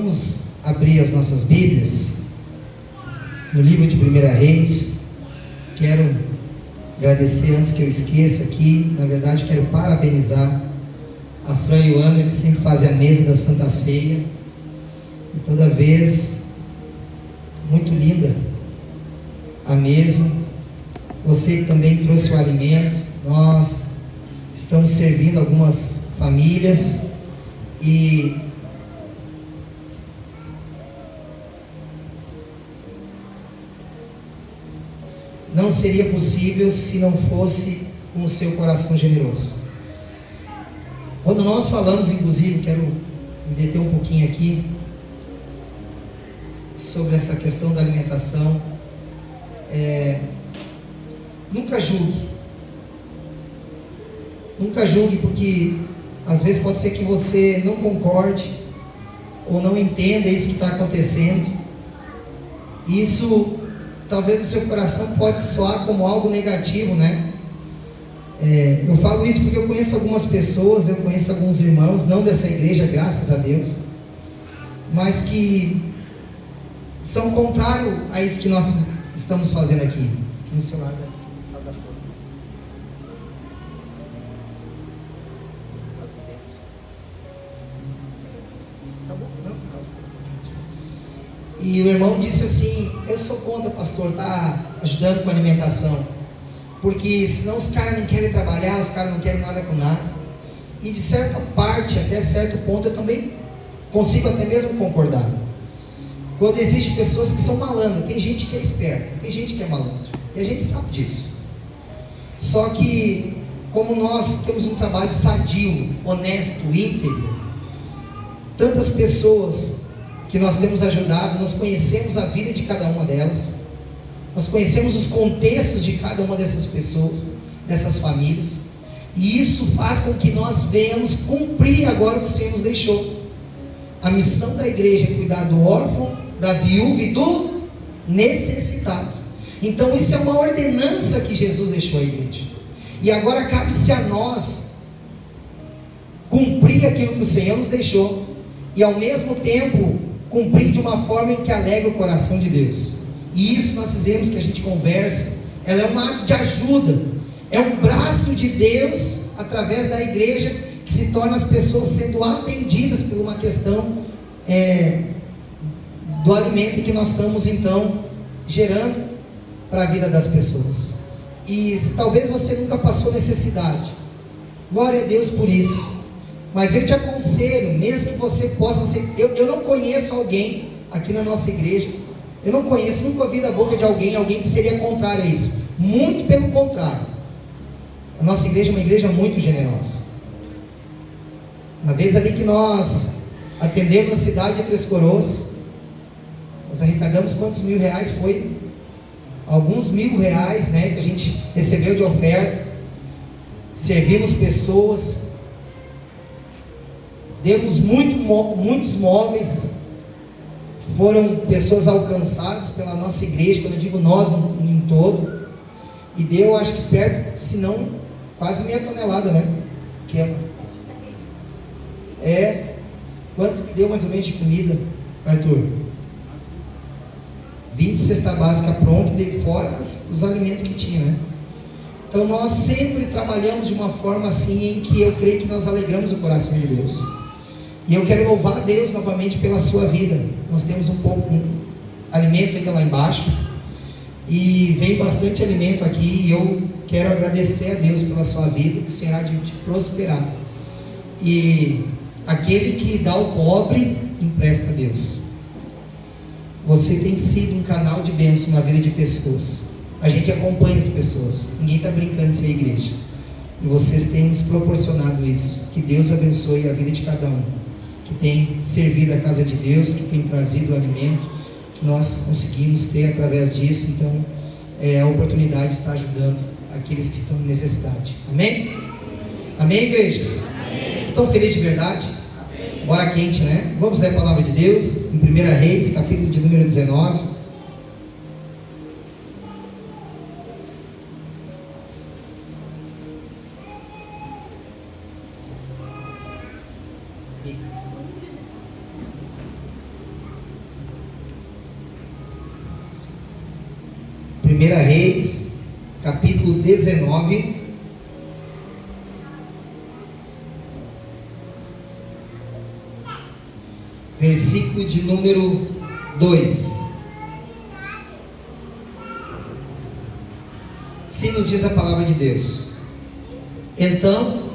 Vamos abrir as nossas Bíblias no livro de 1 Reis. Quero agradecer, antes que eu esqueça aqui, na verdade quero parabenizar a Fran e o Ana, que sempre fazem a mesa da Santa Ceia, e toda vez muito linda a mesa. Você que também trouxe o alimento. Nós estamos servindo algumas famílias e não seria possível se não fosse com o seu coração generoso. Quando nós falamos, inclusive, quero me deter um pouquinho aqui sobre essa questão da alimentação. Nunca julgue. Nunca julgue, porque às vezes pode ser que você não concorde ou não entenda isso que está acontecendo. Isso, talvez o seu coração pode soar como algo negativo, né? Eu falo isso porque eu conheço algumas pessoas, eu conheço alguns irmãos, não dessa igreja, graças a Deus, mas que são contrários a isso que nós estamos fazendo aqui. No seu lado, faz da forma. Tá bom? Não, e o irmão disse assim: eu sou contra, pastor, tá ajudando com a alimentação, porque senão os caras não querem trabalhar, os caras não querem nada com nada. E de certa parte, até certo ponto, eu também consigo até mesmo concordar. Quando existem pessoas que são malandras, tem gente que é esperta, tem gente que é malandro, e a gente sabe disso. Só que, como nós temos um trabalho sadio, honesto, íntegro, tantas pessoas que nós temos ajudado, nós conhecemos a vida de cada uma delas, nós conhecemos os contextos de cada uma dessas pessoas, dessas famílias, e isso faz com que nós venhamos cumprir agora o que o Senhor nos deixou. A missão da igreja é cuidar do órfão, da viúva e do necessitado. Então isso é uma ordenança que Jesus deixou à igreja, e agora cabe-se a nós cumprir aquilo que o Senhor nos deixou, e ao mesmo tempo cumprir de uma forma em que alegra o coração de Deus. E isso nós fizemos, que a gente conversa, ela é um ato de ajuda, é um braço de Deus através da igreja, que se torna as pessoas sendo atendidas por uma questão do alimento que nós estamos então gerando para a vida das pessoas. E talvez você nunca passou necessidade, glória a Deus por isso, mas eu te aconselho, mesmo que você possa ser, eu não conheço alguém aqui na nossa igreja, eu não conheço, nunca ouvi da boca de alguém que seria contrário a isso. Muito pelo contrário, a nossa igreja é uma igreja muito generosa. Uma vez ali que nós atendemos a cidade de Três Coroas, nós arrecadamos quantos mil reais? Foi alguns mil reais, né, que a gente recebeu de oferta. Servimos pessoas, demos muitos móveis, foram pessoas alcançadas pela nossa igreja, quando eu digo nós, em todo, e deu, acho que perto, se não quase meia tonelada, né? Quanto que deu mais ou menos de comida, Arthur? 20 cesta básica pronta, de fora os alimentos que tinha, né? Então nós sempre trabalhamos de uma forma assim, em que eu creio que nós alegramos o coração de Deus. E eu quero louvar a Deus novamente pela sua vida. Nós temos um pouco de alimento ainda lá embaixo, e vem bastante alimento aqui, e eu quero agradecer a Deus pela sua vida, que o Senhor há de te prosperar. E aquele que dá ao pobre, empresta a Deus. Você tem sido um canal de bênção na vida de pessoas. A gente acompanha as pessoas, ninguém está brincando de ser igreja, e vocês têm nos proporcionado isso. Que Deus abençoe a vida de cada um que tem servido a casa de Deus, que tem trazido o alimento que nós conseguimos ter através disso. Então a oportunidade de estar ajudando aqueles que estão em necessidade. Amém? Amém, igreja? Amém. Estão felizes de verdade? Amém. Bora quente, né? Vamos ler a palavra de Deus em 1 Reis, capítulo de número 19. 1 Reis, capítulo 19, versículo de número 2. Assim nos diz a palavra de Deus. Então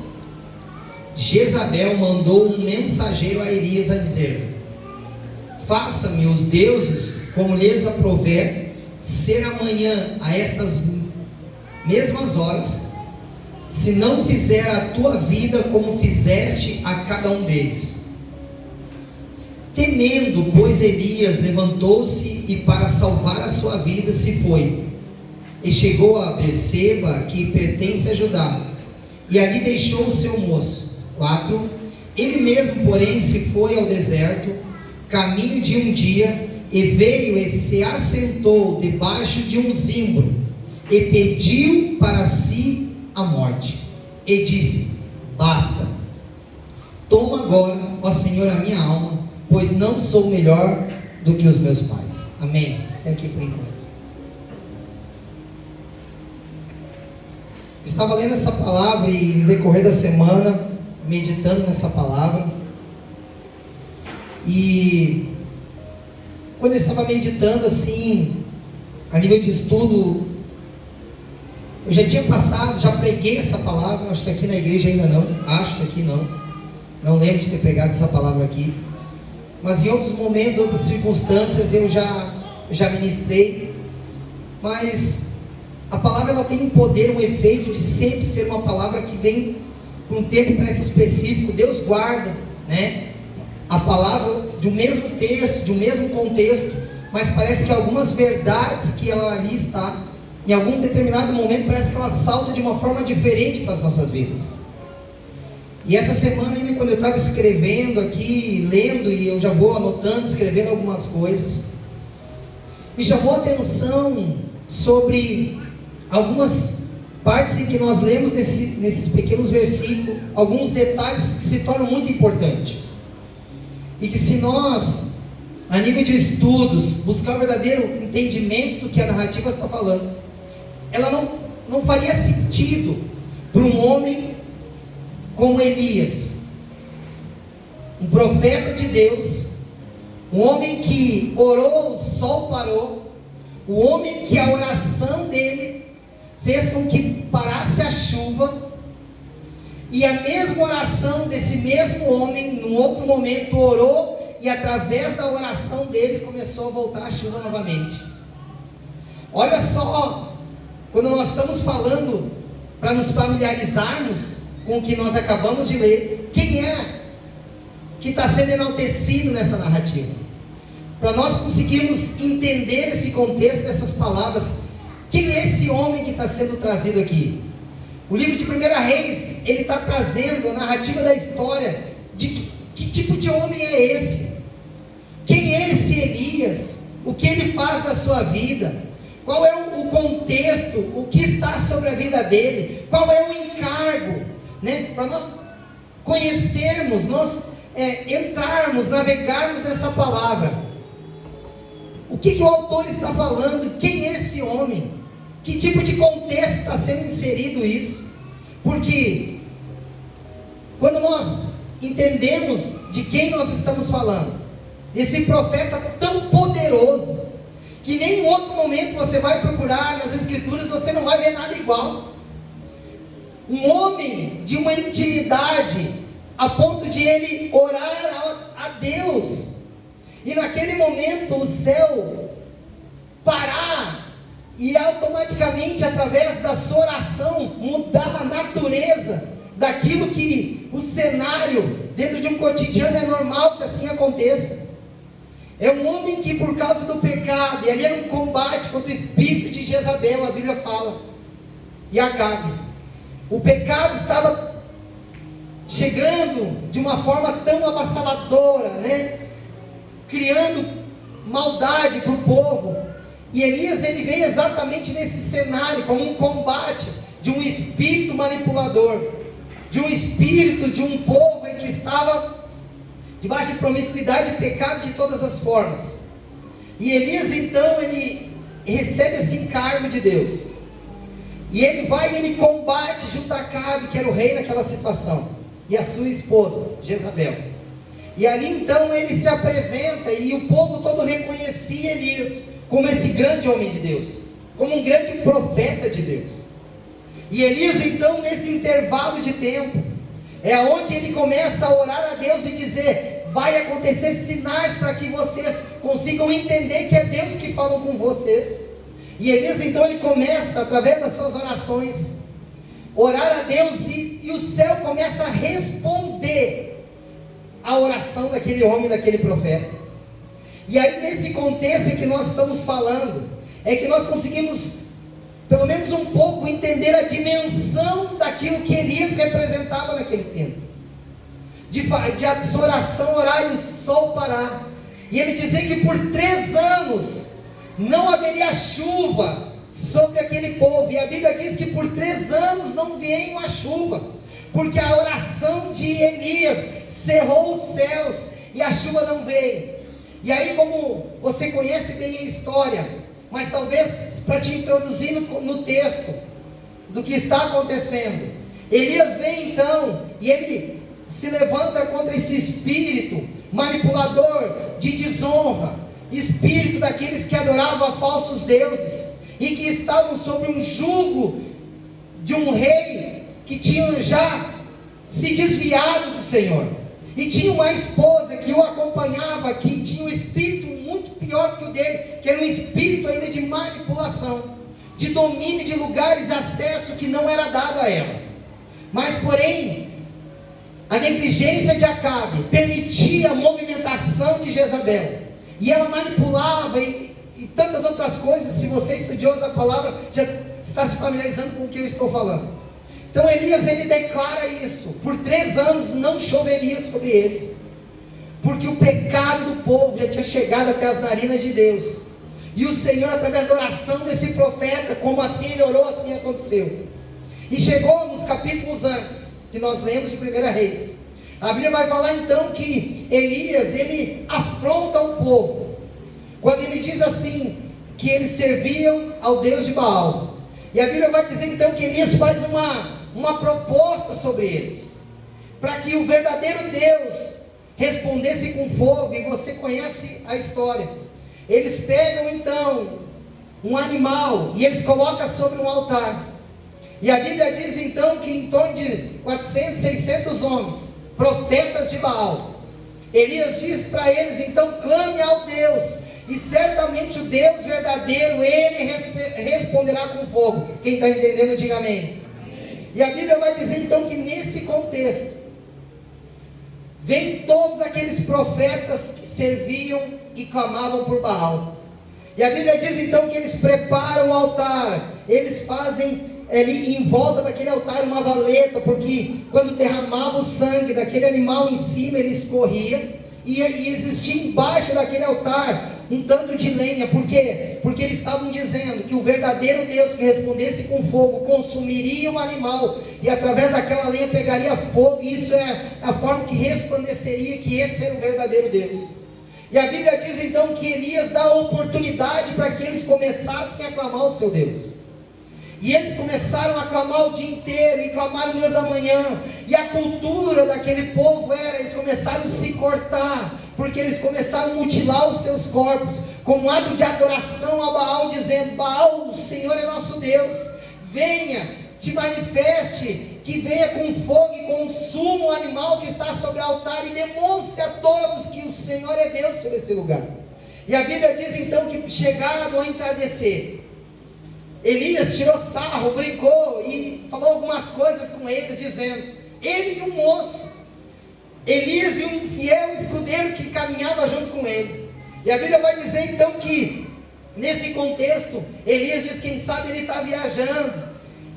Jezabel mandou um mensageiro a Elias a dizer: faça-me os deuses como lhes aprouver ser amanhã a estas mesmas horas, se não fizer a tua vida como fizeste a cada um deles. Temendo, pois, Elias levantou-se e para salvar a sua vida se foi, e chegou a Berseba, que pertence a Judá, e ali deixou o seu moço. 4. Ele mesmo, porém, se foi ao deserto, caminho de um dia, e veio e se assentou debaixo de um zimbro, e pediu para si a morte, e disse: basta, toma agora, ó Senhor, a minha alma, pois não sou melhor do que os meus pais. Amém. Até aqui por enquanto. Estava lendo essa palavra e no decorrer da semana, meditando nessa palavra. E quando eu estava meditando assim, a nível de estudo, eu já tinha passado, já preguei essa palavra, acho que aqui na igreja ainda não, acho que aqui não lembro de ter pregado essa palavra aqui, mas em outros momentos, outras circunstâncias eu já ministrei. Mas a palavra, ela tem um poder, um efeito de sempre ser uma palavra que vem para um tempo específico. Deus guarda, né, a palavra de um mesmo texto, de um mesmo contexto, mas parece que algumas verdades que ela ali está, em algum determinado momento, parece que ela salta de uma forma diferente para as nossas vidas. E essa semana, ainda quando eu estava escrevendo aqui, lendo, e eu já vou anotando, escrevendo algumas coisas, me chamou a atenção sobre algumas partes em que nós lemos nesses pequenos versículos, alguns detalhes que se tornam muito importantes, e que se nós, a nível de estudos, buscar o verdadeiro entendimento do que a narrativa está falando, ela não faria sentido para um homem como Elias, um profeta de Deus, um homem que orou, o sol parou, o homem que a oração dele fez com que parasse a chuva, e a mesma oração desse mesmo homem, num outro momento, orou, e através da oração dele começou a voltar a chuva novamente. Olha só, quando nós estamos falando, para nos familiarizarmos com o que nós acabamos de ler, quem é que está sendo enaltecido nessa narrativa? Para nós conseguirmos entender esse contexto dessas palavras, quem é esse homem que está sendo trazido aqui? O livro de 1 Reis, ele está trazendo a narrativa da história de que tipo de homem é esse? Quem é esse Elias? O que ele faz na sua vida? Qual é o contexto? O que está sobre a vida dele? Qual é o encargo? Né? Para nós conhecermos, nós entrarmos, navegarmos nessa palavra. O que o autor está falando? Quem é esse homem? Que tipo de contexto está sendo inserido isso? Porque quando nós entendemos de quem nós estamos falando, esse profeta tão poderoso, que nem em outro momento você vai procurar nas escrituras, você não vai ver nada igual. Um homem de uma intimidade, a ponto de ele orar a Deus, e naquele momento o céu parar, e automaticamente, através da sua oração, mudar a natureza daquilo que o cenário dentro de um cotidiano é normal que assim aconteça. É um homem que, por causa do pecado, e ali era um combate contra o espírito de Jezabel, a Bíblia fala, e Acabe. O pecado estava chegando de uma forma tão avassaladora, né? Criando maldade para o povo. E Elias, ele veio exatamente nesse cenário, como um combate de um espírito manipulador, de um espírito de um povo em que estava debaixo de promiscuidade e pecado de todas as formas. E Elias, então, ele recebe esse encargo de Deus. E ele vai e ele combate junto a Acabe, que era o rei naquela situação, e a sua esposa, Jezabel. E ali então ele se apresenta, e o povo todo reconhecia Elias como esse grande homem de Deus, como um grande profeta de Deus. E Elias então, nesse intervalo de tempo, é onde ele começa a orar a Deus e dizer: vai acontecer sinais para que vocês consigam entender que é Deus que falou com vocês. E Elias então ele começa, através das suas orações, orar a Deus, e o céu começa a responder a oração daquele homem, daquele profeta. E aí, nesse contexto em que nós estamos falando, é que nós conseguimos, pelo menos um pouco, entender a dimensão daquilo que Elias representava naquele tempo. De a sua oração orar e o sol parar. E ele dizia que por 3 anos não haveria chuva sobre aquele povo. E a Bíblia diz que por 3 anos não veio a chuva, porque a oração de Elias cerrou os céus e a chuva não veio. E aí, como você conhece bem a história, mas talvez para te introduzir no texto do que está acontecendo, Elias vem então e ele se levanta contra esse espírito manipulador de desonra, espírito daqueles que adoravam a falsos deuses e que estavam sob um jugo de um rei que tinha já se desviado do Senhor, e tinha uma esposa que o acompanhava, que tinha um espírito muito pior que o dele, que era um espírito ainda de manipulação, de domínio de lugares, acesso que não era dado a ela. Mas porém, a negligência de Acabe permitia a movimentação de Jezabel, e ela manipulava e tantas outras coisas. Se você é estudioso da palavra, já está se familiarizando com o que eu estou falando. Então Elias ele declara isso: por 3 anos não choveria sobre eles, porque o pecado do povo já tinha chegado até as narinas de Deus. E o Senhor, através da oração desse profeta, como assim ele orou, assim aconteceu. E chegou nos capítulos antes, que nós lemos de 1 Reis, a Bíblia vai falar então que Elias, ele afronta o povo, quando ele diz assim, que eles serviam ao Deus de Baal. E a Bíblia vai dizer então que Elias faz uma proposta sobre eles, para que o verdadeiro Deus respondesse com fogo. E você conhece a história. Eles pegam então um animal e eles colocam sobre um altar. E a Bíblia diz então que em torno de 400, 600 homens, profetas de Baal, Elias diz para eles então: clame ao Deus, e certamente o Deus verdadeiro, ele responderá com fogo. Quem está entendendo, diga amém. E a Bíblia vai dizer então que nesse contexto, vem todos aqueles profetas que serviam e clamavam por Baal. E a Bíblia diz então que eles preparam o altar, eles fazem ali em volta daquele altar uma valeta, porque quando derramava o sangue daquele animal em cima, ele escorria, e existia embaixo daquele altar um tanto de lenha. Por quê? Porque eles estavam dizendo que o verdadeiro Deus que respondesse com fogo consumiria o animal, e através daquela lenha pegaria fogo, e isso é a forma que resplandeceria que esse era o verdadeiro Deus. E a Bíblia diz então que Elias dá a oportunidade para que eles começassem a clamar o seu Deus. E eles começaram a clamar o dia inteiro, e clamaram Deus da manhã. E a cultura daquele povo era, eles começaram a se cortar, porque eles começaram a mutilar os seus corpos, como um ato de adoração a Baal, dizendo: Baal, o Senhor é nosso Deus, venha, te manifeste, que venha com fogo e consuma o animal que está sobre o altar, e demonstre a todos que o Senhor é Deus sobre esse lugar. E a Bíblia diz então que chegado ao entardecer, Elias tirou sarro, brincou e falou algumas coisas com eles, dizendo, ele e um moço, Elias e um fiel escudeiro que caminhava junto com ele. E a Bíblia vai dizer então que nesse contexto, Elias diz: quem sabe ele está viajando,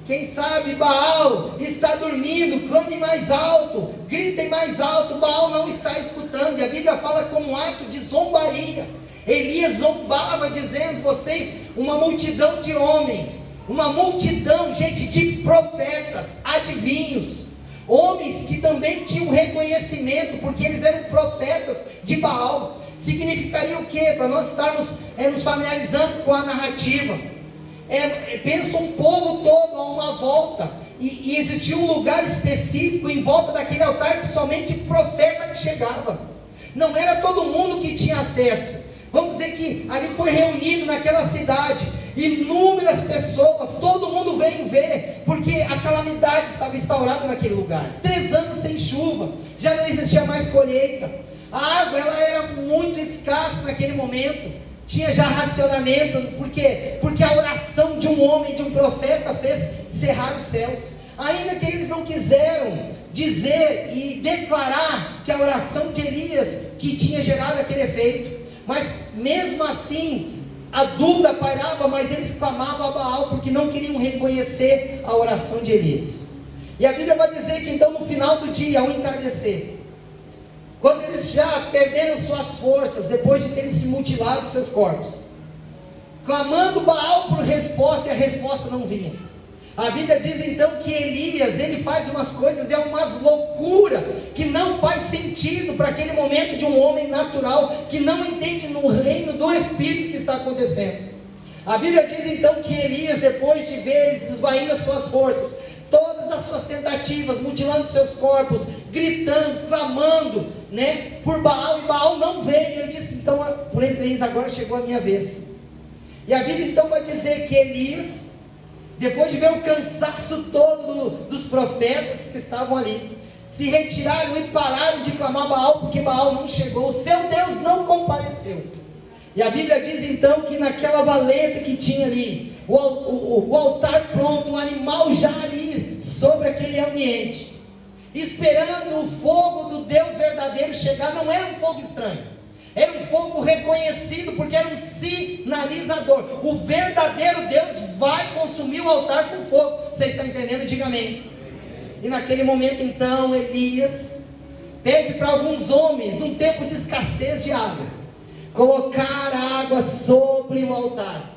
quem sabe Baal está dormindo, clame mais alto, gritem mais alto, Baal não está escutando. E a Bíblia fala como um ato de zombaria. Elias zombava dizendo: vocês, uma multidão de homens, uma multidão, gente, de profetas, adivinhos, homens que também tinham reconhecimento, porque eles eram profetas de Baal. significaria o quê? Para nós estarmos nos familiarizando com a narrativa. Pensa um povo todo a uma volta, e existia um lugar específico em volta daquele altar que somente o profeta que chegava. Não era todo mundo que tinha acesso. Vamos dizer que ali foi reunido naquela cidade inúmeras pessoas, todo mundo veio ver, porque a calamidade estava instaurada naquele lugar. 3 anos sem chuva, já não existia mais colheita, a água ela era muito escassa naquele momento, tinha já racionamento. Por quê? Porque a oração de um homem, de um profeta, fez cerrar os céus. Ainda que eles não quiseram dizer e declarar que a oração de Elias que tinha gerado aquele efeito, mas mesmo assim a dúvida pairava, mas eles clamavam a Baal, porque não queriam reconhecer a oração de Elias. E a Bíblia vai dizer que então no final do dia, ao entardecer, quando eles já perderam suas forças, depois de terem se mutilado seus corpos, clamando Baal por resposta, e a resposta não vinha. A Bíblia diz então que Elias, ele faz umas coisas, é umas loucuras, que não faz sentido para aquele momento de um homem natural, que não entende no reino do Espírito que está acontecendo. A Bíblia diz então que Elias, depois de ver eles esvaindo as suas forças, todas as suas tentativas, mutilando seus corpos, gritando, clamando, por Baal, e Baal não veio. Ele disse então, por entre eles, agora chegou a minha vez. E a Bíblia então vai dizer que Elias, depois de ver o cansaço todo dos profetas que estavam ali, se retiraram e pararam de clamar Baal, porque Baal não chegou, o seu Deus não compareceu. E a Bíblia diz então que naquela valeta que tinha ali, o altar pronto, o animal já ali sobre aquele ambiente, esperando o fogo do Deus verdadeiro chegar. Não era um fogo estranho, era um fogo reconhecido, porque era um sinalizador. O verdadeiro Deus vai consumir o altar com fogo. Você está entendendo? Diga amém. E naquele momento então Elias pede para alguns homens, num tempo de escassez de água, colocar a água sobre o altar.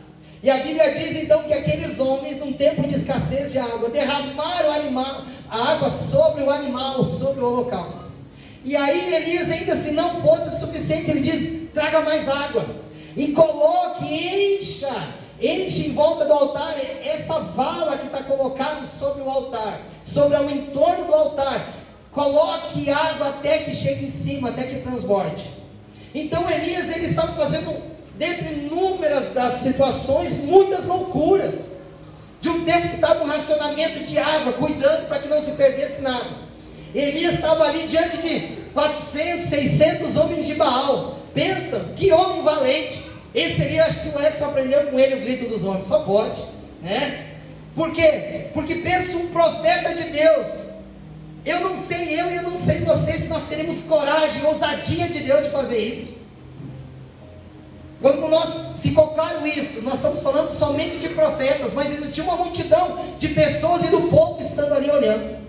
E a Bíblia diz então que aqueles homens, num tempo de escassez de água, derramaram a água sobre o animal, sobre o holocausto. E aí Elias, ainda se não fosse o suficiente, ele diz: traga mais água, e coloque, enche em volta do altar, essa vala que está colocada sobre o altar, sobre o entorno do altar, coloque água até que chegue em cima, até que transborde. Então Elias, ele estava fazendo, dentre inúmeras das situações, muitas loucuras, de um tempo que estava um racionamento de água, cuidando para que não se perdesse nada. Elias estava ali diante de 400, 600 homens de Baal. Pensa, que homem valente. Esse ali, acho que o Edson aprendeu com ele o grito dos homens, só pode, Por quê? Porque pensa, um profeta de Deus. Eu não sei você, se nós teremos coragem, ousadia de Deus de fazer isso. Quando ficou claro isso, nós estamos falando somente de profetas, mas existia uma multidão de pessoas e do povo estando ali olhando.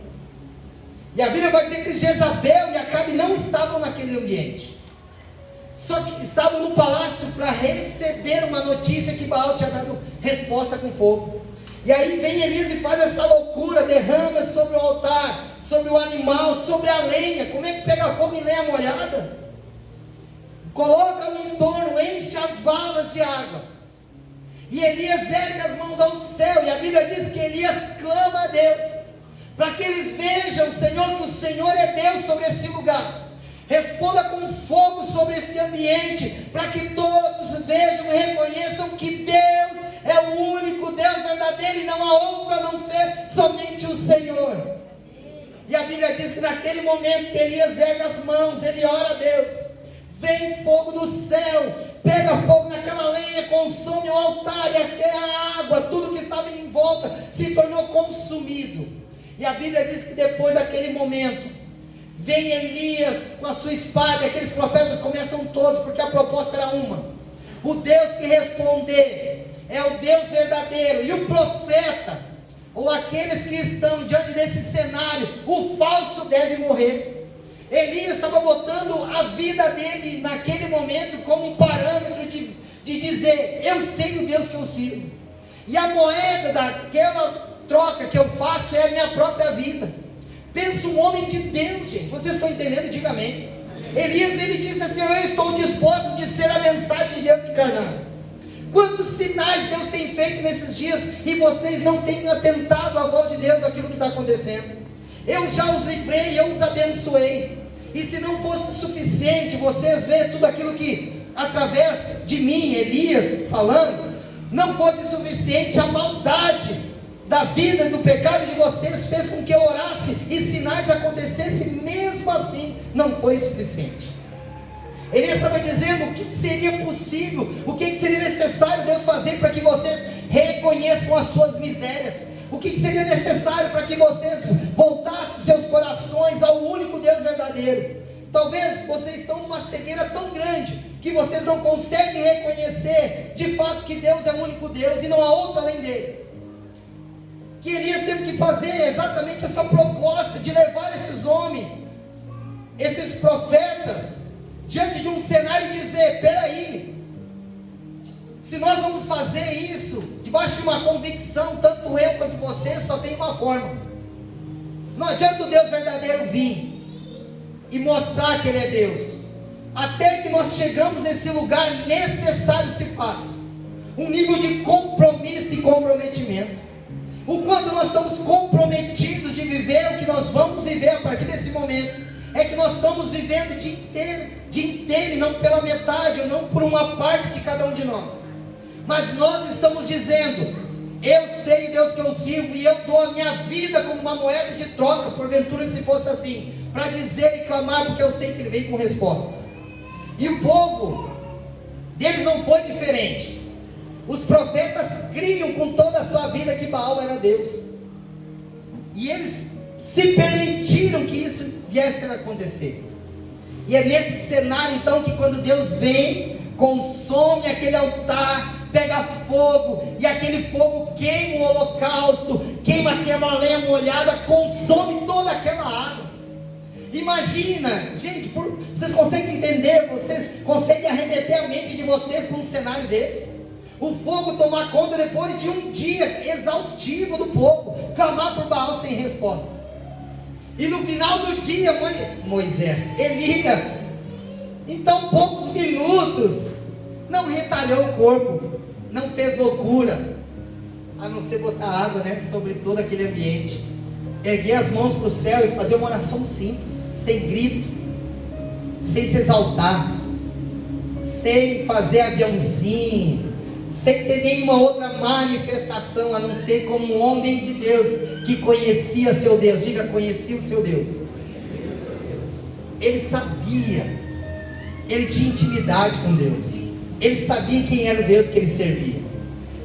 E a Bíblia vai dizer que Jezabel e Acabe não estavam naquele ambiente, só que estavam no palácio para receber uma notícia que Baal tinha dado resposta com fogo. E aí vem Elias e faz essa loucura, derrama sobre o altar, sobre o animal, sobre a lenha. Como é que pega fogo em lenha molhada? Coloca no entorno, enche as valas de água, e Elias ergue as mãos ao céu, e a Bíblia diz que Elias clama a Deus, para que eles vejam, Senhor, que o Senhor é Deus sobre esse lugar. Responda com fogo sobre esse ambiente, para que todos vejam e reconheçam que Deus é o único Deus verdadeiro, e não há outro a não ser somente o Senhor. E a Bíblia diz que naquele momento que Elias ergue as mãos, ele ora a Deus, vem fogo do céu, pega fogo naquela lenha, consome o altar, e até a água, tudo que estava em volta, se tornou consumido. E a Bíblia diz que depois daquele momento, vem Elias com a sua espada, e aqueles profetas começam todos, porque a proposta era uma: o Deus que responder é o Deus verdadeiro, e o profeta, ou aqueles que estão diante desse cenário, o falso deve morrer. Elias estava botando a vida dele naquele momento como um parâmetro de dizer: eu sei o Deus que eu sirvo, e a moeda daquela troca que eu faço é a minha própria vida. Pensa um homem de Deus, gente. Vocês estão entendendo? Diga amém. Elias, ele disse assim: eu estou disposto de ser a mensagem de Deus encarnada. Quantos sinais Deus tem feito nesses dias e vocês não têm atentado à voz de Deus daquilo que está acontecendo? Eu já os livrei, eu os abençoei. E se não fosse suficiente vocês verem tudo aquilo que, através de mim, Elias, falando, não fosse suficiente, a maldade da vida e do pecado de vocês fez com que eu orasse e sinais acontecessem, mesmo assim não foi suficiente. Elias estava dizendo o que seria possível, o que seria necessário Deus fazer para que vocês reconheçam as suas misérias, o que seria necessário para que vocês voltassem seus corações ao único Deus verdadeiro. Talvez vocês estão numa cegueira tão grande que vocês não conseguem reconhecer de fato que Deus é o único Deus e não há outro além dele. Que Elias teve que fazer exatamente essa proposta de levar esses homens, esses profetas, diante de um cenário e dizer: peraí, se nós vamos fazer isso debaixo de uma convicção, tanto eu quanto você, só tem uma forma. Não adianta o Deus verdadeiro vir e mostrar que Ele é Deus. Até que nós chegamos nesse lugar, necessário se faz um nível de compromisso e comprometimento. O quanto nós estamos comprometidos de viver o que nós vamos viver a partir desse momento, é que nós estamos vivendo o dia inteiro, e não pela metade, ou não por uma parte de cada um de nós. Mas nós estamos dizendo: eu sei Deus que eu sirvo, e eu dou a minha vida como uma moeda de troca, porventura se fosse assim, para dizer e clamar, porque eu sei que Ele vem com respostas. E o povo deles não foi diferente. Os profetas criam com toda a sua vida que Baal era Deus, e eles se permitiram que isso viesse a acontecer. E é nesse cenário então que, quando Deus vem, consome aquele altar, pega fogo, e aquele fogo queima o holocausto, queima aquela lenha molhada, consome toda aquela água. Imagina, gente, vocês conseguem entender, vocês conseguem arremeter a mente de vocês para um cenário desse? O fogo tomar conta depois de um dia exaustivo do povo, clamar por Baal sem resposta. E no final do dia, Elias, em tão poucos minutos, não retalhou o corpo, não fez loucura, a não ser botar água, sobre todo aquele ambiente, erguer as mãos para o céu e fazer uma oração simples, sem grito, sem se exaltar, sem fazer aviãozinho, sem ter nenhuma outra manifestação, a não ser como um homem de Deus, que conhecia seu Deus. Diga: conhecia o seu Deus. Ele sabia, ele tinha intimidade com Deus, ele sabia quem era o Deus que ele servia.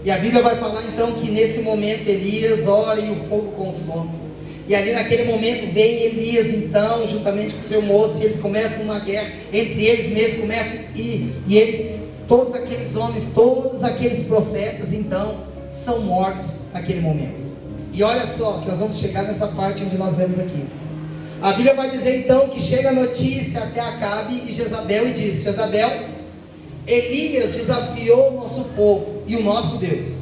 E a Bíblia vai falar então que nesse momento Elias ora e o fogo consome. E ali naquele momento vem Elias então, juntamente com o seu moço, e eles começam uma guerra, entre eles mesmos começam, e eles, todos aqueles homens, todos aqueles profetas, então, são mortos naquele momento. E olha só, que nós vamos chegar nessa parte onde nós lemos aqui. A Bíblia vai dizer então que chega a notícia até Acabe e Jezabel, e diz: Jezabel, Elias desafiou o nosso povo e o nosso Deus.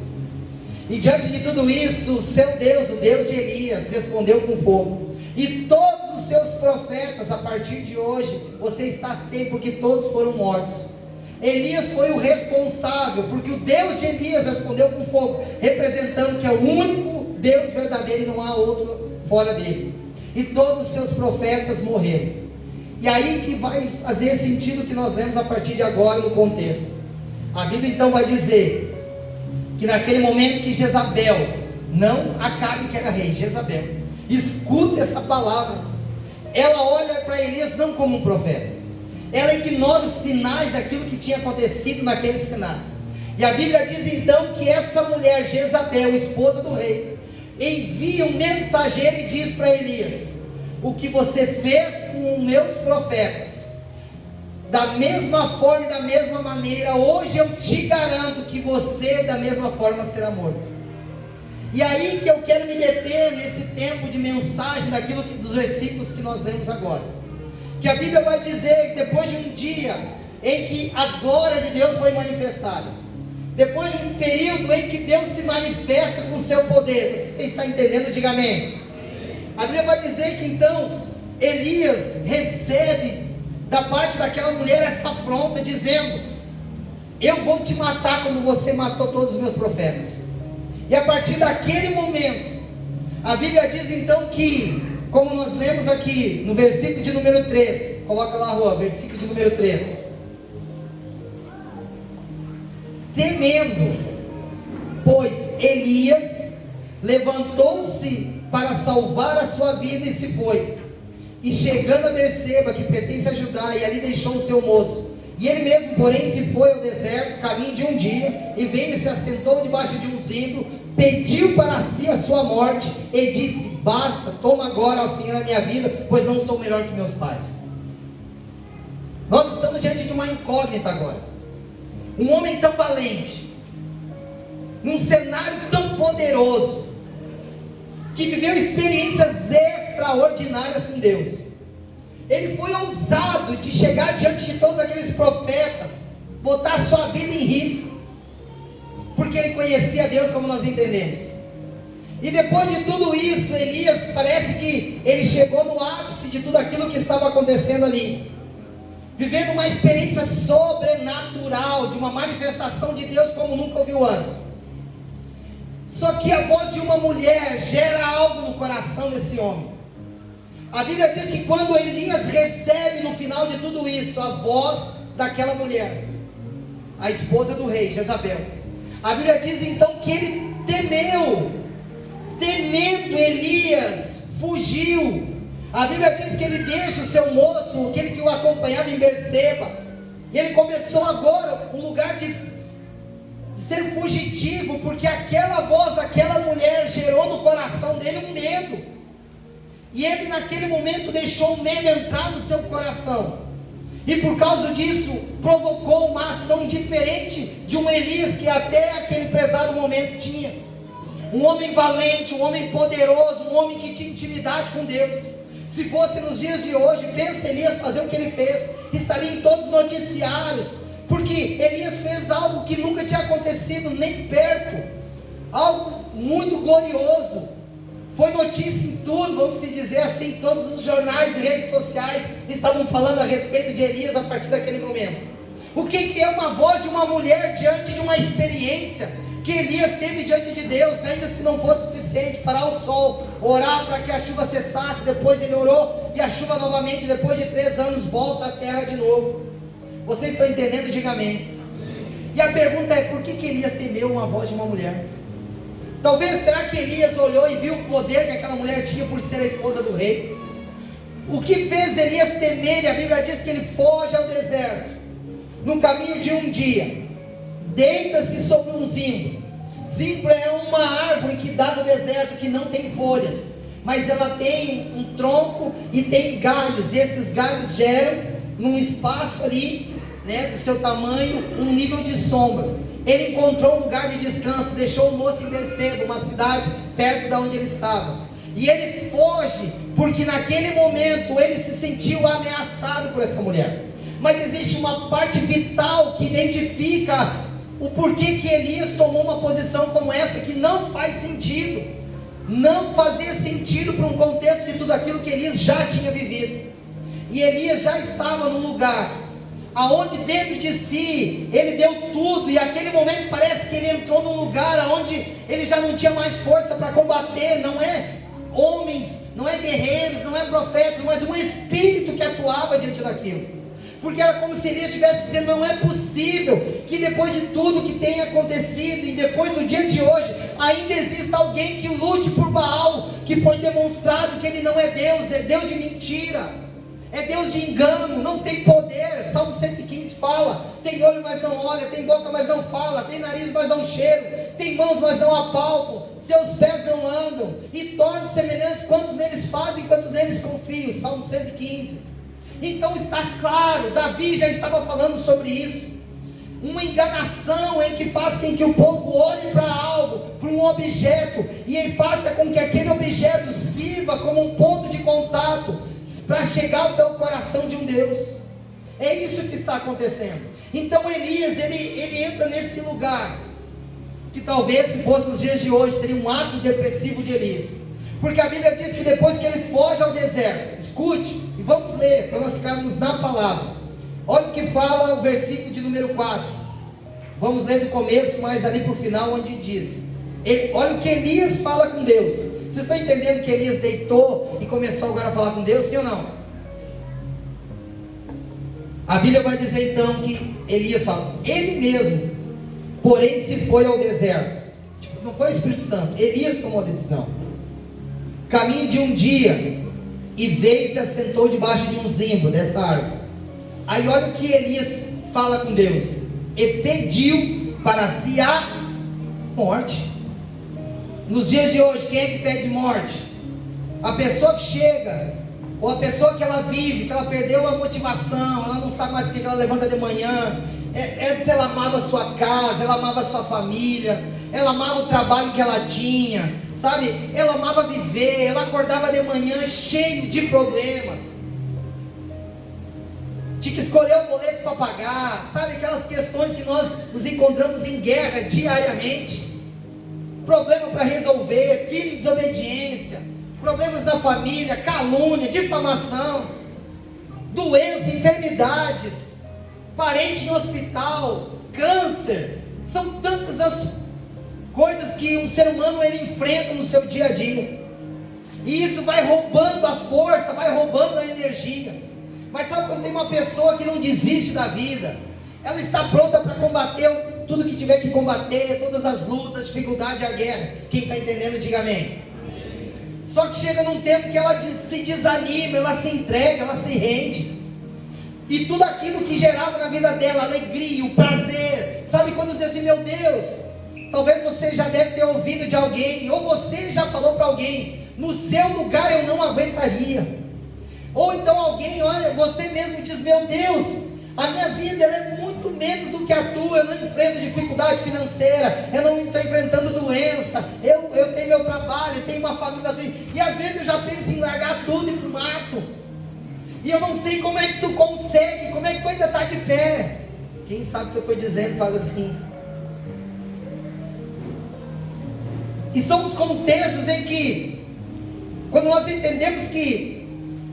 E diante de tudo isso, o seu Deus, o Deus de Elias, respondeu com fogo. E todos os seus profetas, a partir de hoje, você está sem, porque todos foram mortos. Elias foi o responsável, porque o Deus de Elias respondeu com fogo, representando que é o único Deus verdadeiro e não há outro fora dele. E todos os seus profetas morreram. E aí que vai fazer sentido o que nós lemos a partir de agora no contexto. A Bíblia então vai dizer que naquele momento que Jezabel, não Acabe que era rei, Jezabel, escuta essa palavra, ela olha para Elias não como um profeta, ela ignora os sinais daquilo que tinha acontecido naquele cenário. E a Bíblia diz então que essa mulher, Jezabel, esposa do rei, envia um mensageiro e diz para Elias: o que você fez com os meus profetas, da mesma forma e da mesma maneira, hoje eu te garanto que você da mesma forma será morto. E aí que eu quero me deter nesse tempo de mensagem dos versículos que nós lemos agora. Que a Bíblia vai dizer que depois de um dia em que a glória de Deus foi manifestada, depois de um período em que Deus se manifesta com o seu poder, você está entendendo? Diga amém. A Bíblia vai dizer que então Elias recebe da parte daquela mulher essa afronta, dizendo: eu vou te matar como você matou todos os meus profetas. E a partir daquele momento, a Bíblia diz então que, como nós lemos aqui no versículo de número 3, coloca lá, Rua, versículo de número 3: temendo, pois, Elias levantou-se para salvar a sua vida e se foi, e chegando a Berseba, que pertence a Judá, e ali deixou o seu moço. E ele mesmo, porém, se foi ao deserto, caminho de um dia, e veio e se assentou debaixo de um zimbro, pediu para si a sua morte, e disse: basta, toma agora, ó Senhor, a minha vida, pois não sou melhor que meus pais. Nós estamos diante de uma incógnita agora. Um homem tão valente, num cenário tão poderoso, que viveu experiências extraordinárias com Deus. Ele foi ousado de chegar diante de todos aqueles profetas, botar sua vida em risco, porque ele conhecia Deus, como nós entendemos. E depois de tudo isso, Elias, parece que ele chegou no ápice de tudo aquilo que estava acontecendo ali, vivendo uma experiência sobrenatural, de uma manifestação de Deus como nunca ouviu antes. Só que a voz de uma mulher gera algo no coração desse homem. A Bíblia diz que quando Elias recebe no final de tudo isso a voz daquela mulher, a esposa do rei, Jezabel, a Bíblia diz então que ele temeu. Temendo, Elias fugiu. A Bíblia diz que ele deixa o seu moço, aquele que o acompanhava em Berseba, e ele começou agora um lugar de ser fugitivo, porque aquela voz daquela mulher gerou no coração dele um medo. E ele naquele momento deixou o medo entrar no seu coração, e por causa disso provocou uma ação diferente de um Elias que até aquele prezado momento tinha. Um homem valente, um homem poderoso, um homem que tinha intimidade com Deus. Se fosse nos dias de hoje, pensa Elias fazer o que ele fez, estaria em todos os noticiários, porque Elias fez algo que nunca tinha acontecido nem perto, algo muito glorioso. Foi notícia em tudo, vamos dizer assim, todos os jornais e redes sociais estavam falando a respeito de Elias a partir daquele momento. O que é uma voz de uma mulher diante de uma experiência que Elias teve diante de Deus, ainda se não fosse suficiente, parar o sol, orar para que a chuva cessasse, depois ele orou, e a chuva novamente, depois de 3 anos, volta à terra de novo. Vocês estão entendendo? Diga amém. E a pergunta é, por que Elias temeu uma voz de uma mulher? Talvez, será que Elias olhou e viu o poder que aquela mulher tinha por ser a esposa do rei? O que fez Elias temer? A Bíblia diz que ele foge ao deserto, no caminho de um dia, deita-se sobre um zimbro. Zimbro é uma árvore que dá no deserto, que não tem folhas, mas ela tem um tronco e tem galhos, e esses galhos geram, num espaço ali, do seu tamanho, um nível de sombra. Ele encontrou um lugar de descanso, deixou o moço em Berseba, uma cidade perto de onde ele estava, e ele foge, porque naquele momento ele se sentiu ameaçado por essa mulher. Mas existe uma parte vital que identifica o porquê que Elias tomou uma posição como essa, que não faz sentido, não fazia sentido para um contexto de tudo aquilo que Elias já tinha vivido. E Elias já estava num lugar aonde dentro de si ele deu tudo, e aquele momento parece que ele entrou num lugar aonde ele já não tinha mais força para combater. Não é homens, não é guerreiros, não é profetas, mas um espírito que atuava diante daquilo, porque era como se Elias estivesse dizendo: não é possível que depois de tudo que tem acontecido, e depois do dia de hoje, ainda exista alguém que lute por Baal, que foi demonstrado que ele não é Deus, é Deus de mentira, é Deus de engano, não tem poder. Salmo 115 fala: tem olho mas não olha, tem boca mas não fala, tem nariz mas não cheira, tem mãos mas não apalpam, seus pés não andam, e tornam semelhantes quantos neles fazem, quantos neles confiam. Salmo 115. Então está claro, Davi já estava falando sobre isso, uma enganação em que faz com que o povo olhe para algo, para um objeto, e faça com que aquele objeto sirva como um ponto de contato para chegar até o coração de um Deus. É isso que está acontecendo. Então Elias, ele entra nesse lugar, que talvez se fosse nos dias de hoje, seria um ato depressivo de Elias, porque a Bíblia diz que depois que ele foge ao deserto, escute, E vamos ler, para nós ficarmos na palavra. Olha o que fala o versículo de número 4. Vamos ler do começo, mas ali para o final, onde diz. Olha o que Elias fala com Deus. Vocês estão entendendo que Elias deitou e começou agora a falar com Deus, sim ou não? A Bíblia vai dizer então que Elias fala, ele mesmo, porém se foi ao deserto. Não foi o Espírito Santo, Elias tomou a decisão. Caminho de um dia, e veio e se assentou debaixo de um zimbro, dessa árvore. Aí olha o que Elias fala com Deus. E pediu para si a morte. Nos dias de hoje, quem é que pede morte? A pessoa que chega, ou a pessoa que ela vive, que ela perdeu a motivação, ela não sabe mais porque ela levanta de manhã. Antes ela amava a sua casa, ela amava a sua família, ela amava o trabalho que ela tinha, sabe? Ela amava viver, ela acordava de manhã cheio de problemas. Tinha que escolher o boleto para pagar, sabe? Aquelas questões que nós nos encontramos em guerra diariamente. Problema para resolver, filho de desobediência, problemas na família, calúnia, difamação, doenças, enfermidades, parente no hospital, câncer. São tantas as coisas que um ser humano ele enfrenta no seu dia a dia, e isso vai roubando a força, vai roubando a energia. Mas sabe quando tem uma pessoa que não desiste da vida? Ela está pronta para combater tudo que tiver que combater, todas as lutas, dificuldades, a guerra. Quem está entendendo, diga amém. Só que chega num tempo que ela se desanima, ela se entrega, ela se rende, e tudo aquilo que gerava na vida dela, a alegria, o prazer, sabe, quando diz assim, meu Deus, talvez você já deve ter ouvido de alguém, ou você já falou para alguém, no seu lugar eu não aguentaria. Ou então alguém, olha, você mesmo diz, meu Deus, a minha vida ela é muito menos do que a tua, eu não enfrento dificuldade financeira, eu não estou enfrentando doença, eu tenho meu trabalho, eu tenho uma família, e às vezes eu já penso em largar tudo e ir para o mato, e eu não sei como é que tu consegue, como é que tu ainda está de pé. Quem sabe o que eu estou dizendo faz assim. E são os contextos em que, quando nós entendemos que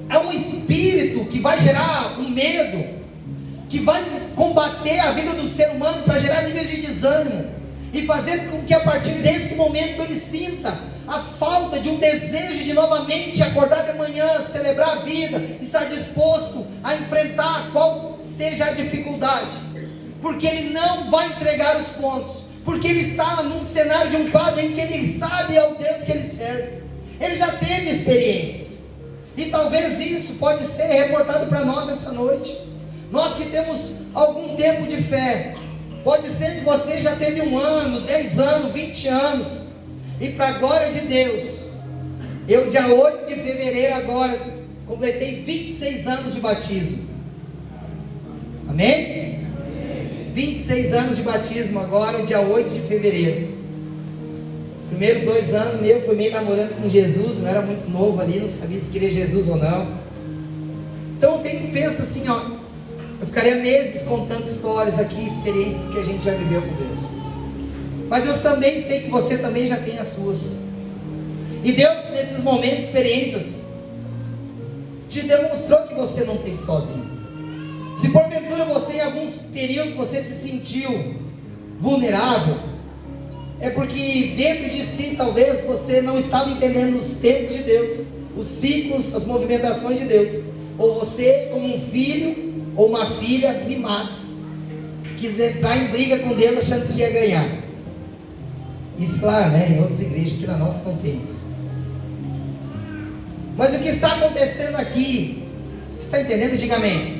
é um espírito que vai gerar um medo, que vai combater a vida do ser humano para gerar níveis de desânimo, e fazer com que a partir desse momento ele sinta a falta de um desejo de novamente acordar de manhã, celebrar a vida, estar disposto a enfrentar qual seja a dificuldade, porque ele não vai entregar os pontos, porque ele está num cenário de um quadro em que ele sabe ao Deus que ele serve, ele já teve experiências. E talvez isso pode ser reportado para nós nessa noite. Nós que temos algum tempo de fé, pode ser que você já teve 1 ano, 10 anos, 20 anos, e para a glória de Deus, eu dia 8 de fevereiro agora, completei 26 anos de batismo. Amém? 26 anos de batismo agora, dia 8 de fevereiro. Os primeiros 2 anos meu foi meio namorando com Jesus, não era muito novo ali, não sabia se queria Jesus ou não. Então eu tenho que pensar assim, ó, eu ficaria meses contando histórias aqui, experiências que a gente já viveu com Deus. Mas eu também sei que você também já tem as suas. E Deus, nesses momentos, experiências, te demonstrou que você não tem sozinho. Se porventura você em alguns períodos você se sentiu vulnerável, é porque dentro de si talvez você não estava entendendo os tempos de Deus, os ciclos, as movimentações de Deus. Ou você como um filho ou uma filha mimados, quis entrar em briga com Deus achando que ia ganhar. Isso lá, né, em outras igrejas, que na nossa não tem isso. Mas o que está acontecendo aqui, você está entendendo? Diga amém.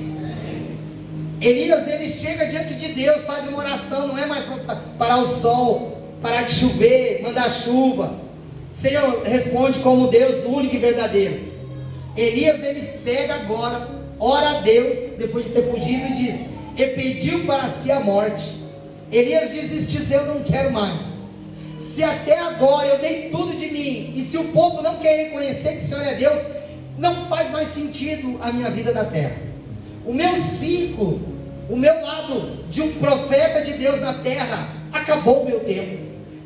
Elias, ele chega diante de Deus, faz uma oração, não é mais para parar o sol, parar de chover, mandar chuva. Senhor responde como Deus único e verdadeiro. Elias, ele pega agora, ora a Deus, depois de ter fugido, e diz, e pediu para si a morte. Elias diz, eu não quero mais. Se até agora eu dei tudo de mim, e se o povo não quer reconhecer que o Senhor é Deus, não faz mais sentido a minha vida na terra. O meu ciclo, o meu lado de um profeta de Deus na terra, acabou o meu tempo.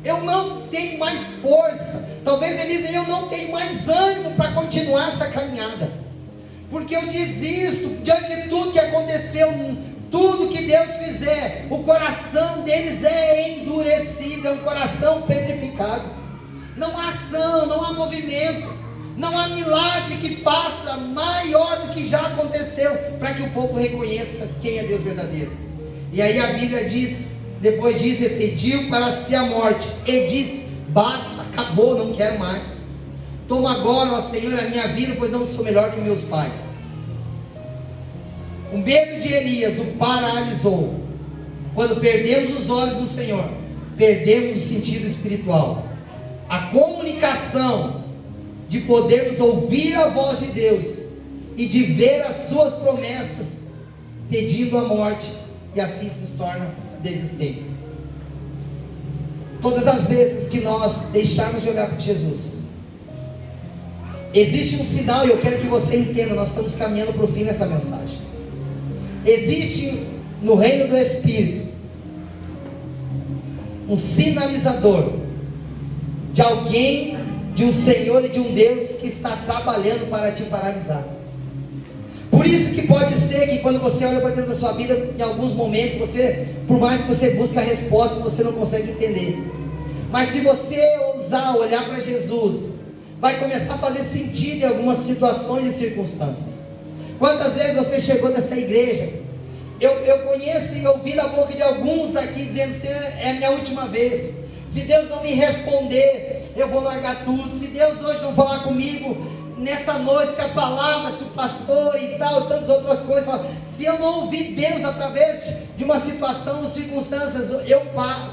Eu não tenho mais força. Talvez ele diga, eu não tenho mais ânimo para continuar essa caminhada. porque eu desisto diante de tudo que aconteceu, tudo que Deus fizer. O coração deles é endurecido, é um coração petrificado. Não há ação, não há movimento, não há milagre que faça maior do que já aconteceu, para que o povo reconheça quem é Deus verdadeiro. E aí a Bíblia diz, depois diz, pediu para si a morte, e diz: basta, acabou, não quero mais. Toma agora, ó Senhor, a minha vida, pois não sou melhor que meus pais. O medo de Elias o paralisou. Quando perdemos os olhos do Senhor, perdemos o sentido espiritual. A comunicação de podermos ouvir a voz de Deus e de ver as suas promessas, pedindo a morte, e assim se nos torna desistentes. Todas as vezes que nós deixarmos de olhar para Jesus, existe um sinal, e eu quero que você entenda, nós estamos caminhando para o fim dessa mensagem. Existe no reino do Espírito um sinalizador de alguém, de um Senhor e de um Deus que está trabalhando para te paralisar. Por isso que pode ser que quando você olha para dentro da sua vida, em alguns momentos, por mais que você busque a resposta, você não consegue entender. Mas se você ousar olhar para Jesus, vai começar a fazer sentido em algumas situações e circunstâncias. Quantas vezes você chegou nessa igreja? Eu conheço e ouvi na boca de alguns aqui dizendo: é a minha última vez. Se Deus não me responder, eu vou largar tudo. Se Deus hoje não falar comigo nessa noite, se a palavra, se o pastor e tal, tantas outras coisas, se eu não ouvir Deus através de uma situação ou circunstâncias, eu paro.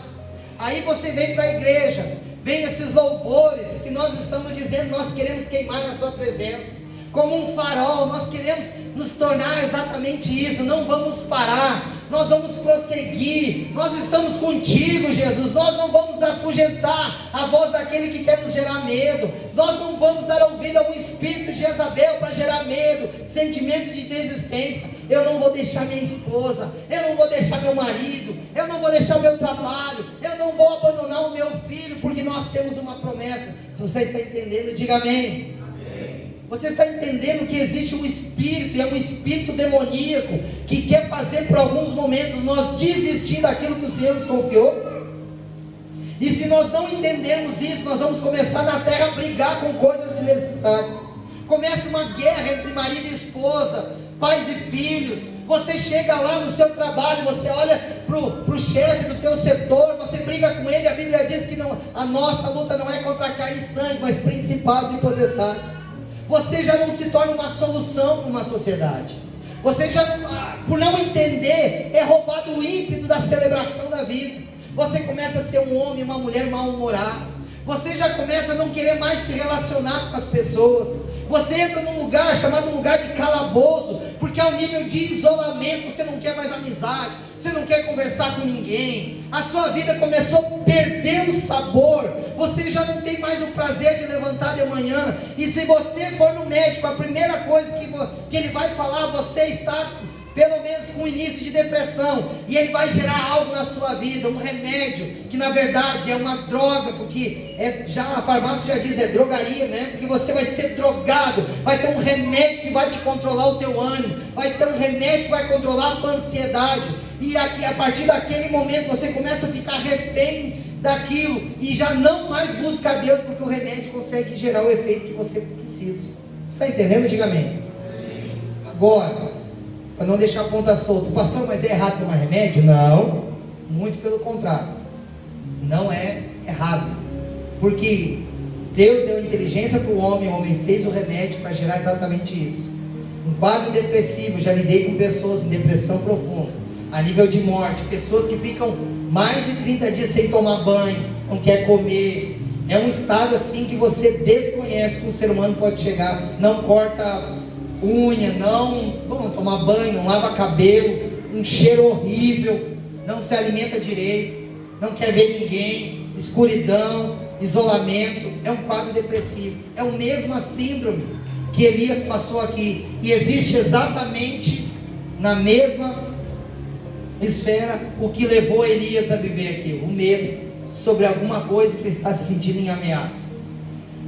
Aí você vem para a igreja, vem esses louvores que nós estamos dizendo, nós queremos queimar na sua presença, como um farol, nós queremos nos tornar exatamente isso. Não vamos parar, nós vamos prosseguir, nós estamos contigo, Jesus. Nós não vamos afugentar a voz daquele que quer nos gerar medo, nós não vamos dar ouvido ao espírito de Jezabel para gerar medo, sentimento de desistência. Eu não vou deixar minha esposa, eu não vou deixar meu marido, eu não vou deixar o meu trabalho, eu não vou abandonar o meu filho, porque nós temos uma promessa. Se você está entendendo, diga amém. Você está entendendo que existe um espírito, e é um espírito demoníaco, que quer fazer por alguns momentos nós desistir daquilo que o Senhor nos confiou? E se nós não entendermos isso, nós vamos começar na terra a brigar com coisas desnecessárias. Começa uma guerra entre marido e esposa, pais e filhos. Você chega lá no seu trabalho, você olha para o chefe do teu setor, você briga com ele. A Bíblia diz que não, a nossa luta não é contra carne e sangue, mas principados e potestades. Você já não se torna uma solução para uma sociedade. Você já, por não entender, é roubado o ímpeto da celebração da vida. Você começa a ser um homem, uma mulher mal-humorada. Você já começa a não querer mais se relacionar com as pessoas. Você entra num lugar chamado lugar de calabouço, porque ao nível de isolamento você não quer mais amizade, você não quer conversar com ninguém. A sua vida começou a perder o sabor. Você já não tem mais o prazer de levantar de manhã. E se você for no médico, a primeira coisa que ele vai falar: você está pelo menos com o início de depressão, e ele vai gerar algo na sua vida, um remédio, que na verdade é uma droga, porque já a farmácia já diz, é drogaria, né? Porque você vai ser drogado, vai ter um remédio que vai te controlar o teu ânimo, vai ter um remédio que vai controlar a tua ansiedade, e aqui, a partir daquele momento você começa a ficar refém daquilo, e já não mais busca a Deus, porque o remédio consegue gerar o efeito que você precisa. Você está entendendo? Diga amém. Agora, para não deixar a ponta solta: pastor, mas é errado tomar remédio? Não, muito pelo contrário, não é errado, porque Deus deu inteligência para o homem fez o remédio para gerar exatamente isso. Um quadro depressivo, já lidei com pessoas em depressão profunda, a nível de morte, pessoas que ficam mais de 30 dias sem tomar banho, não quer comer. É um estado assim que você desconhece que um ser humano pode chegar. Não corta unha, não tomar banho, não lava cabelo, um cheiro horrível, não se alimenta direito, não quer ver ninguém, escuridão, isolamento. É um quadro depressivo. É a mesma síndrome que Elias passou aqui, e existe exatamente na mesma esfera o que levou Elias a viver aqui: o medo sobre alguma coisa que ele está se sentindo em ameaça.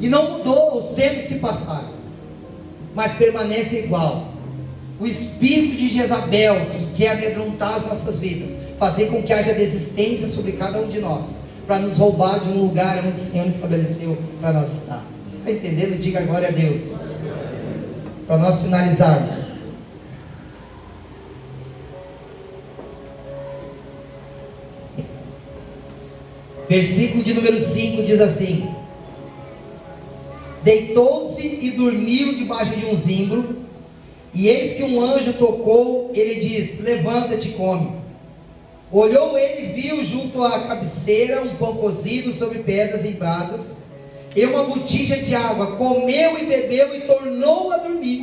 E não mudou, os tempos se passaram. mas permanece igual. O espírito de Jezabel, que quer amedrontar as nossas vidas, fazer com que haja desistência sobre cada um de nós, para nos roubar de um lugar onde o Senhor estabeleceu para nós estar. Você está entendendo? Diga glória a Deus. Para nós finalizarmos. Versículo de número 5 diz assim: deitou-se e dormiu debaixo de um zimbro, e eis que um anjo tocou, ele disse: levanta-te e come. Olhou ele e viu junto à cabeceira um pão cozido sobre pedras em brasas, e uma botija de água. Comeu e bebeu e tornou a dormir.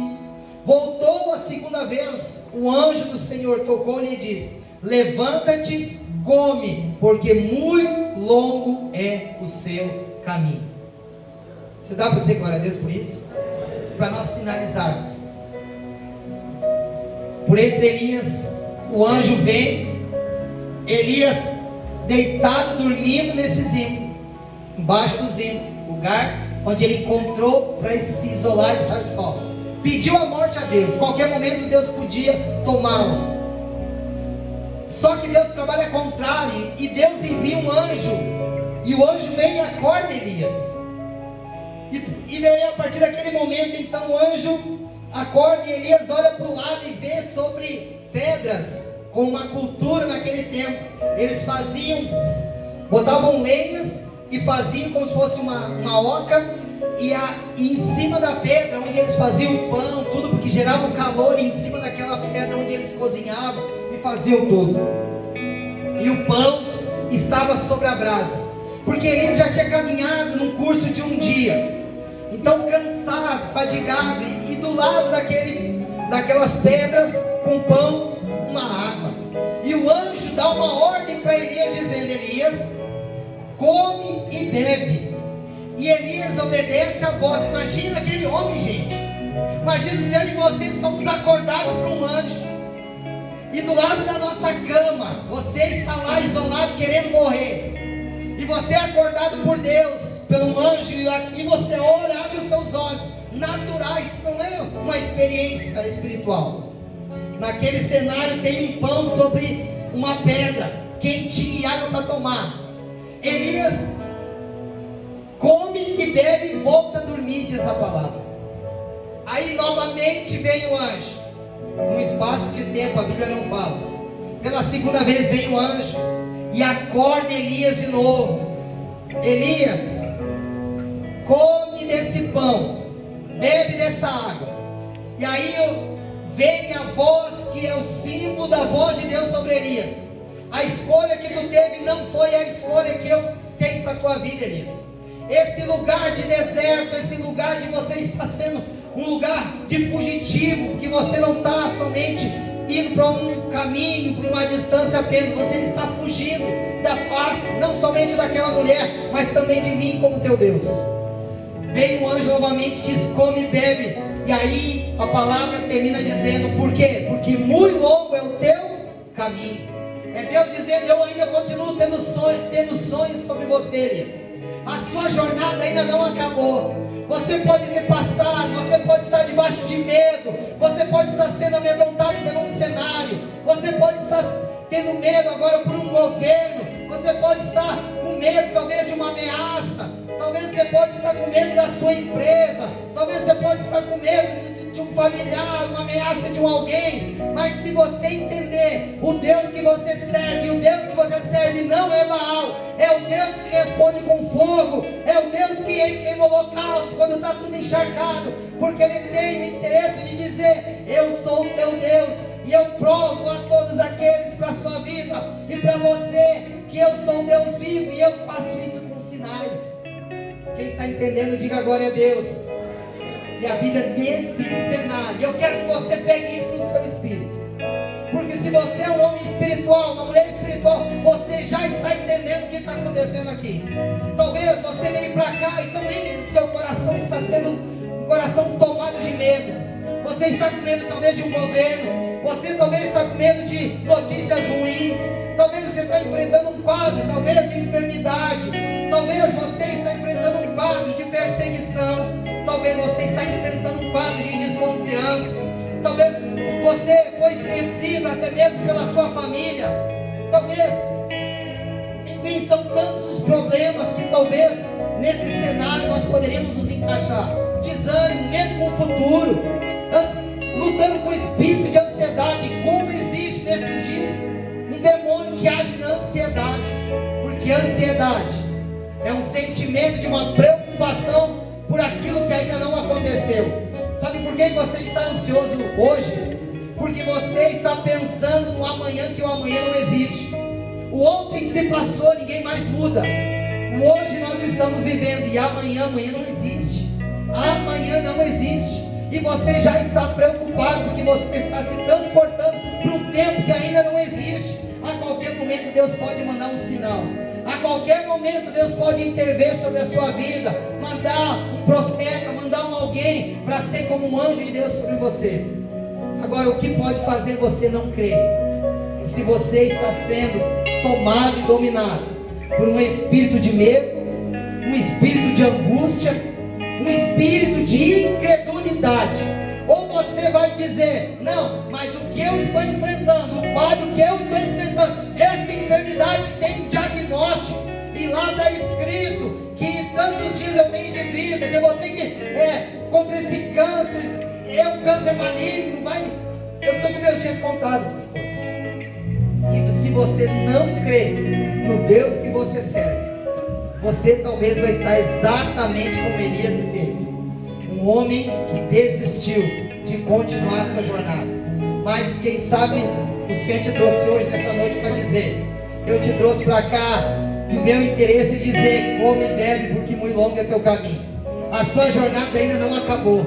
Voltou a segunda vez, o anjo do Senhor tocou-lhe e disse: levanta-te, come, porque muito longo é o seu caminho. Você dá para dizer glória a Deus por isso? Para nós finalizarmos, por entre Elias, o anjo vem, Elias deitado, dormindo nesse zimbro, embaixo do zimbro, lugar onde ele encontrou para se isolar e estar só. Pediu a morte a Deus, qualquer momento Deus podia tomá-lo. Só que Deus trabalha ao contrário, e Deus envia um anjo, e o anjo vem e acorda Elias. E daí, a partir daquele momento, então o anjo acorda e Elias olha para o lado e vê sobre pedras, com uma cultura naquele tempo. Eles botavam lenhas e faziam como se fosse uma oca, e em cima da pedra onde eles faziam o pão, tudo, porque gerava o calor, e em cima daquela pedra onde eles cozinhavam e faziam tudo, e o pão estava sobre a brasa, porque Elias já tinha caminhado num curso de um dia, então cansado, fadigado, e do lado daquelas pedras com pão, uma água, e o anjo dá uma ordem para Elias, dizendo: Elias, come e bebe. E Elias obedece a voz. Imagina aquele homem, gente. Imagina se eu e você somos acordados por um anjo, e do lado da nossa cama você está lá isolado, querendo morrer, e você é acordado por Deus, pelo anjo, e você ora, abre os seus olhos naturais. Isso não é uma experiência espiritual. Naquele cenário tem um pão sobre uma pedra, quentinho, e água para tomar. Elias come e bebe e volta a dormir, diz a palavra. Aí novamente vem o anjo, num espaço de tempo, a Bíblia não fala. Pela segunda vez vem o anjo e acorda Elias de novo. Elias, come desse pão, bebe dessa água. E aí vem a voz, que é o símbolo da voz de Deus sobre Elias. A escolha que tu teve não foi a escolha que eu tenho para a tua vida, Elias. Esse lugar de deserto, esse lugar de você estar sendo um lugar de fugitivo, que você não está somente indo para um caminho, para uma distância apenas, você está fugindo da face, não somente daquela mulher, mas também de mim como teu Deus. Vem o anjo novamente e diz: come e bebe. E aí a palavra termina dizendo: por quê? Porque muito longo é o teu caminho. É Deus dizendo: eu ainda continuo tendo sonhos sobre você, Elias. A sua jornada ainda não acabou. Você pode ter passado, você pode estar debaixo de medo, você pode estar sendo amedrontado por um cenário, você pode estar tendo medo agora por um governo, você pode estar com medo talvez de uma ameaça, talvez você pode estar com medo da sua empresa, talvez você pode estar com medo de um familiar, uma ameaça de um alguém. Mas se você entender o Deus que você serve, o Deus que você serve não é Baal, é o Deus que responde com fogo, é o Deus que queima o holocausto quando está tudo encharcado, porque Ele tem o interesse de dizer: eu sou o teu Deus, e eu provo a todos aqueles, para a sua vida e para você, que eu sou um Deus vivo, e eu faço isso com sinais. Quem está entendendo, diga glória a Deus. E a Bíblia nesse cenário, eu quero que você pegue isso no seu espírito, porque se você é um homem espiritual, uma mulher espiritual, você já está entendendo o que está acontecendo aqui. Talvez você veio para cá e também seu coração está sendo um coração tomado de medo. Você está com medo talvez de um governo, você talvez está com medo de notícias ruins, talvez você está enfrentando um quadro talvez de enfermidade, talvez você está enfrentando um quadro de perseguição, talvez você está enfrentando um quadro de desmotivação. conhecido, até mesmo pela sua família. Talvez, enfim, são tantos os problemas que talvez nesse cenário nós poderíamos nos encaixar. Desânimo, medo com o futuro, lutando com o espírito de ansiedade. Como existe nesses dias um demônio que age na ansiedade, porque ansiedade é um sentimento de uma preocupação por aquilo que ainda não aconteceu. Sabe por que você está ansioso hoje? Porque você está pensando no amanhã, que o amanhã não existe. O ontem se passou, ninguém mais muda. O hoje nós estamos vivendo, e amanhã não existe. Amanhã não existe. E você já está preocupado, porque você está se transportando para um tempo que ainda não existe. A qualquer momento Deus pode mandar um sinal. A qualquer momento Deus pode intervir sobre a sua vida, mandar um profeta, mandar alguém para ser como um anjo de Deus sobre você. Agora, o que pode fazer você não crer é se você está sendo tomado e dominado por um espírito de medo, um espírito de angústia, um espírito de incredulidade. Ou você vai dizer: não, mas o que eu estou enfrentando, o quadro que eu estou enfrentando, essa enfermidade tem um diagnóstico, e lá está escrito que tantos dias eu tenho de vida, que eu vou ter que, contra esse câncer, um câncer maligno, eu estou com meus dias contados. E se você não crê no Deus que você serve, você talvez vai estar exatamente como Elias esteve, um homem que desistiu de continuar sua jornada. Mas quem sabe o Senhor te trouxe hoje, nessa noite, para dizer: eu te trouxe para cá, e o meu interesse é dizer: come e bebe, porque muito longo é teu caminho. A sua jornada ainda não acabou.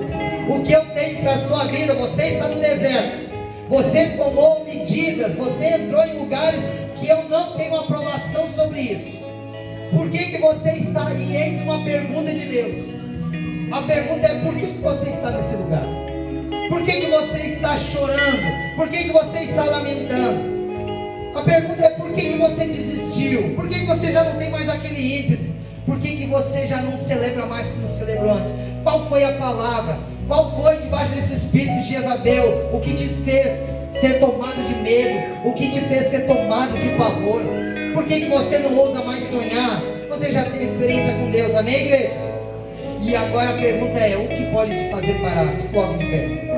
O que eu tenho para a sua vida, você está no deserto, você tomou medidas, você entrou em lugares que eu não tenho aprovação sobre isso. Por que você está aí? Eis uma pergunta de Deus. A pergunta é: por que você está nesse lugar? Por que você está chorando? Por que você está lamentando? A pergunta é: por que você desistiu? Por que você já não tem mais aquele ímpeto? Por que você já não celebra mais como celebrou antes? Qual foi a palavra? Qual foi, debaixo desse espírito de Jezabel, o que te fez ser tomado de medo? O que te fez ser tomado de pavor? Por que você não ousa mais sonhar? Você já teve experiência com Deus, amém, igreja? E agora a pergunta é: o que pode te fazer parar? Se coloque de pé.